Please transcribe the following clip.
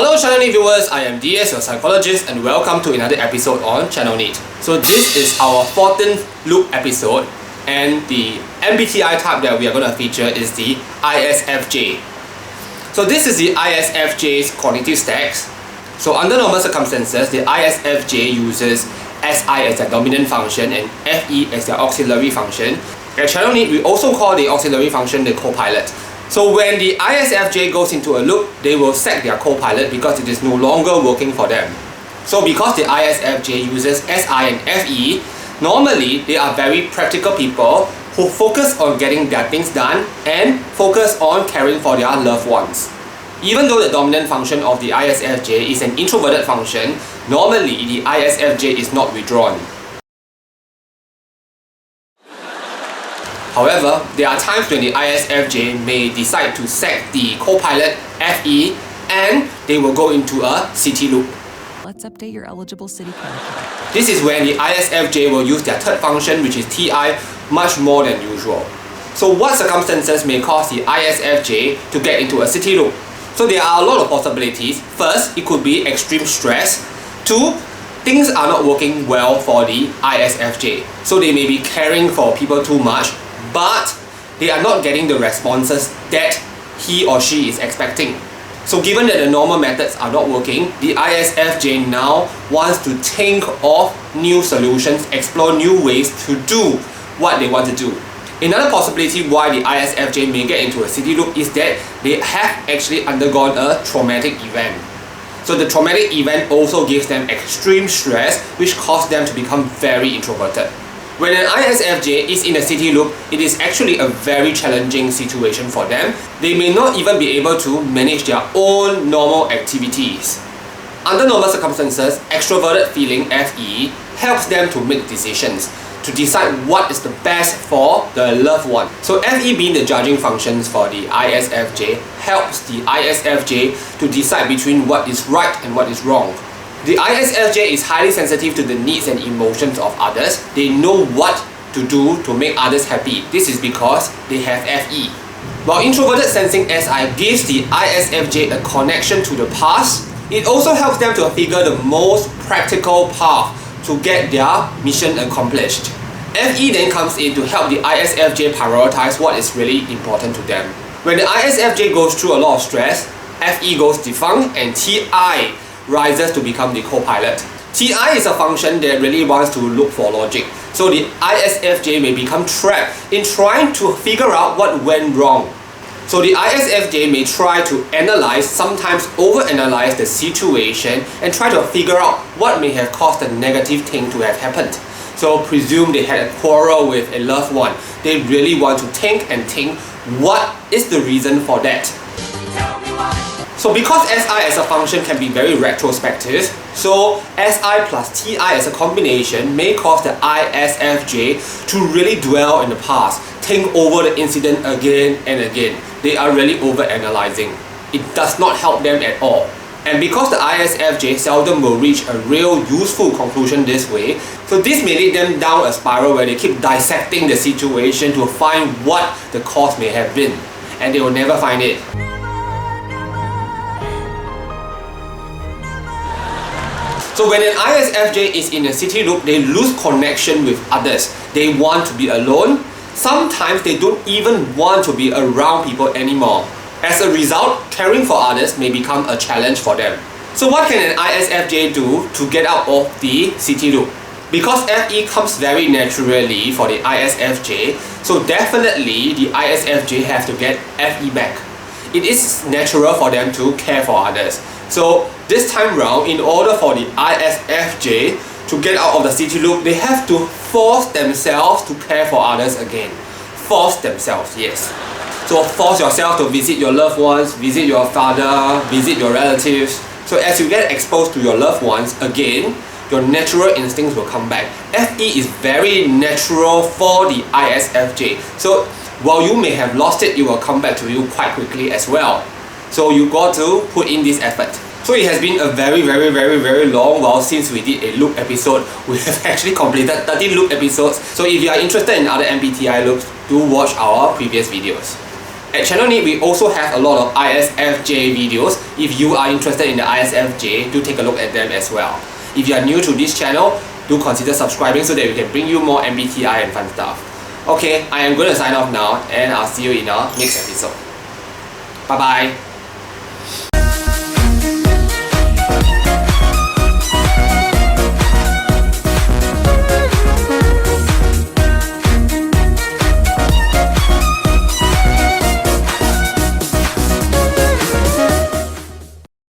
Hello Channel NITT viewers, I am DS, your psychologist, and welcome to another episode on Channel NITT. So this is our 14th loop episode, and the MBTI type that we are going to feature is the ISFJ. So this is the ISFJ's cognitive stacks. So under normal circumstances, the ISFJ uses SI as their dominant function and FE as their auxiliary function. At Channel NITT, we also call the auxiliary function the co-pilot. So when the ISFJ goes into a loop, they will sack their co-pilot because it is no longer working for them. So because the ISFJ uses SI and FE, normally they are very practical people who focus on getting their things done and focus on caring for their loved ones. Even though the dominant function of the ISFJ is an introverted function, normally the ISFJ is not withdrawn. However, there are times when the ISFJ may decide to sack the co-pilot FE and they will go into a SiTi Loop. Let's update your eligible city card. This is when the ISFJ will use their third function, which is TI, much more than usual. So what circumstances may cause the ISFJ to get into a SiTi Loop? So there are a lot of possibilities. First, it could be extreme stress. Two, things are not working well for the ISFJ. So they may be caring for people too much, but they are not getting the responses that he or she is expecting. So given that the normal methods are not working, the ISFJ now wants to think of new solutions, explore new ways to do what they want to do. Another possibility why the ISFJ may get into a SiTi Loop is that they have actually undergone a traumatic event. So the traumatic event also gives them extreme stress, which causes them to become very introverted. When an ISFJ is in a SiTi Loop, it is actually a very challenging situation for them. They may not even be able to manage their own normal activities. Under normal circumstances, extroverted feeling FE helps them to make decisions, to decide what is the best for the loved one. So FE being the judging functions for the ISFJ helps the ISFJ to decide between what is right and what is wrong. The ISFJ is highly sensitive to the needs and emotions of others. They know what to do to make others happy. This is because they have FE. While introverted sensing SI gives the ISFJ a connection to the past, it also helps them to figure the most practical path to get their mission accomplished. FE then comes in to help the ISFJ prioritize what is really important to them. When the ISFJ goes through a lot of stress, FE goes defunct and TI rises to become the co-pilot. TI is a function that really wants to look for logic. So the ISFJ may become trapped in trying to figure out what went wrong. So the ISFJ may try to analyze, sometimes overanalyze the situation and try to figure out what may have caused the negative thing to have happened. So presume they had a quarrel with a loved one. They really want to think what is the reason for that. So because SI as a function can be very retrospective, so SI plus TI as a combination may cause the ISFJ to really dwell in the past, think over the incident again and again. They are really over-analyzing. It does not help them at all. And because the ISFJ seldom will reach a real useful conclusion this way, so this may lead them down a spiral where they keep dissecting the situation to find what the cause may have been, and they will never find it. So when an ISFJ is in a SiTi Loop, they lose connection with others. They want to be alone. Sometimes they don't even want to be around people anymore. As a result, caring for others may become a challenge for them. So what can an ISFJ do to get out of the SiTi Loop? Because FE comes very naturally for the ISFJ, so definitely the ISFJ have to get FE back. It is natural for them to care for others. So this time round, in order for the ISFJ to get out of the SiTi Loop, they have to force themselves to care for others again. Force themselves, yes. So force yourself to visit your loved ones, visit your father, visit your relatives. So as you get exposed to your loved ones again, your natural instincts will come back. FE is very natural for the ISFJ. So while you may have lost it, it will come back to you quite quickly as well. So you got to put in this effort. So it has been a very long while since we did a loop episode. We have actually completed 13 loop episodes. So if you are interested in other MBTI loops, do watch our previous videos. At Channel NITT, we also have a lot of ISFJ videos. If you are interested in the ISFJ, do take a look at them as well. If you are new to this channel, do consider subscribing so that we can bring you more MBTI and fun stuff. Okay, I am going to sign off now and I'll see you in our next episode. Bye bye.